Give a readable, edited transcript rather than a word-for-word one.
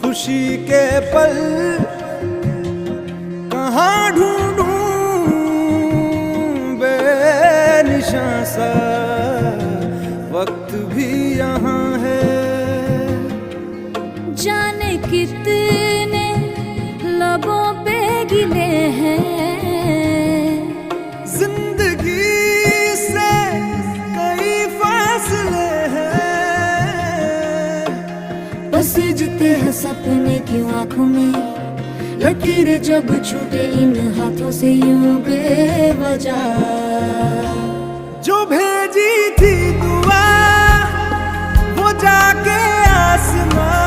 खुशी के पल कहाँ ढूंढूं, बेनिशां सा वक्त भी यहाँ है। जाने कितने लबों पे गिले हैं, जिंदगी से कई फासले हैं। पसीजते हैं सपने की आंखों में, लकीरें जब छूटे इन हाथों से यूं बेवजह। जो भेजी थी दुआ वो जाके आसमां